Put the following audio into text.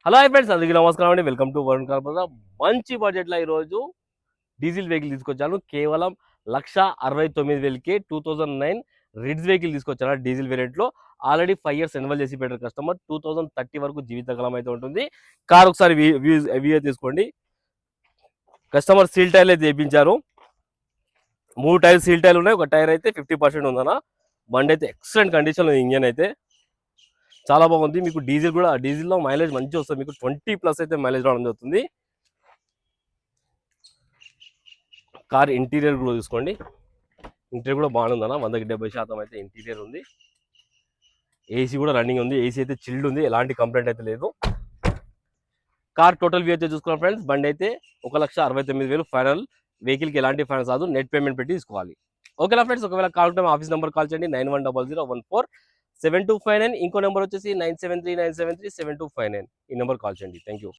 Hello hi friends, అందరికీ నమస్కారం అండి. Welcome to Varun car Bazaar. మంచి బడ్జెట్లో ఈరోజు డీజిల్ వెహికల్ తీసుకొచ్చాను. కేవలం 1,69,000కే 2009 రిడ్జ్ వెహికల్ తీసుకొచ్చాను డీజిల్ వేరియంట్లో. ఆల్రెడీ 5 ఇయర్స్ ఎన్వల్ చేసి పెట్టారు కస్టమర్. 2030 వరకు జీవితకాలం అయితే ఉంటుంది. కార్ ఒకసారి వ్యూ తీసుకోండి. కస్టమర్ సీల్ టైర్లు అయితే వేయించారు. 3 టైర్ సీల్ టైర్లు ఉన్నాయి. ఒక టైర్ అయితే 50% ఉందన్న. బండి అయితే ఎక్సలెంట్ కండిషన్ ఉంది. ఇంజన్ అయితే చాలా బాగుంది. మీకు డీజిల్లో మైలేజ్ మంచిగా వస్తుంది. మీకు 20+ అయితే మైలేజ్ రావడం జరుగుతుంది. కార్ ఇంటీరియర్ కూడా చూసుకోండి. ఇంటీరియర్ కూడా బాగుందన్న. 170% అయితే ఇంటీరియర్ ఉంది. ఏసీ కూడా రన్నింగ్ ఉంది. ఏసీ అయితే చిల్డ్ ఉంది. ఎలాంటి కంప్లైంట్ అయితే లేదు. కార్ టోటల్ వ్యూ అయితే చూసుకున్నాం ఫ్రెండ్స్. బండి అయితే 1,69,000 ఫైనల్. వెహికల్కి ఎలాంటి ఫైనాన్స్ కాదు, నెట్ పేమెంట్ పెట్టి తీసుకోవాలి. ఓకేనా ఫ్రెండ్స్? ఒకవేళ కాల్ ఉంటే ఆఫీస్ నెంబర్ కాల్ చేయండి. 9100147259. ఇంకో నెంబర్ వచ్చేసి 973973725. ఈ నెంబర్ కాల్ చేయండి. Thank you.